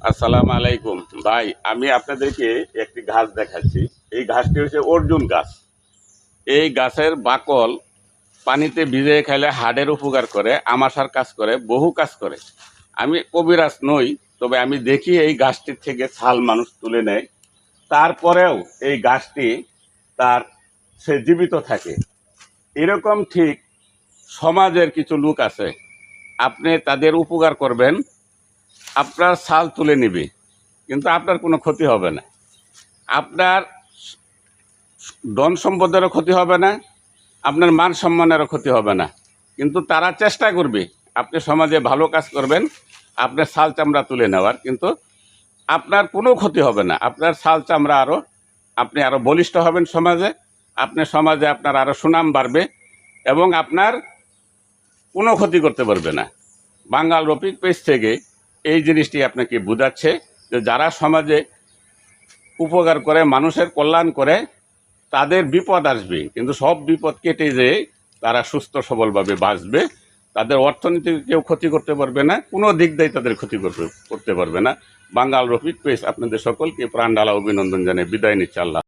আসসালামু আলাইকুম ভাই, আমি আপনাদেরকে একটি ঘাস দেখাচ্ছি। এই ঘাসটি হচ্ছে অর্জুন গাছ। এই গাছের বাকল পানিতে ভিজিয়ে খেলে হাড়ের উপকার করে, আমাশার কাজ করে, বহু কাজ করে। আমি কবিরাজ নই, তবে আমি দেখি এই গাছটির থেকে ছাল মানুষ তুলে নেয়, তারপরেও এই গাছটি তার সে জীবিত থাকে। এরকম ঠিক সমাজের কিছু লোক আছে, আপনি তাদের উপকার করবেন, আপনার ছাল তুলে নিবে, কিন্তু আপনার কোনো ক্ষতি হবে না। আপনার ধন সম্পদেরও ক্ষতি হবে না, আপনার মান সম্মানেরও ক্ষতি হবে না। কিন্তু তারা চেষ্টা করবে আপনি সমাজে ভালো কাজ করবেন, আপনার ছাল চামড়া তুলে নেওয়ার, কিন্তু আপনার কোনো ক্ষতি হবে না। আপনার ছাল চামড়া আপনি আরও বলিষ্ঠ হবেন সমাজে, সমাজে আপনার আরও সুনাম বাড়বে এবং আপনার কোনো ক্ষতি করতে পারবে না। বাঙ্গাল রফিক পেজ থেকে এই জিনিসটি আপনাকে বোঝাচ্ছে যে যারা সমাজে উপকার করে, মানুষের কল্যাণ করে, তাদের বিপদ আসবে, কিন্তু সব বিপদ কেটে যেয়ে তারা সুস্থ সবলভাবে বাঁচবে। তাদের অর্থনীতিকে কেউ ক্ষতি করতে পারবে না, কোনো দিক দিয়ে তাদের ক্ষতি করতে পারবে না। বাঙ্গাল রফিক পেজ আপনাদের সকলকে প্রাণ ঢালা অভিনন্দন জানিয়ে বিদায় নিচ্ছে। আল্লাহ।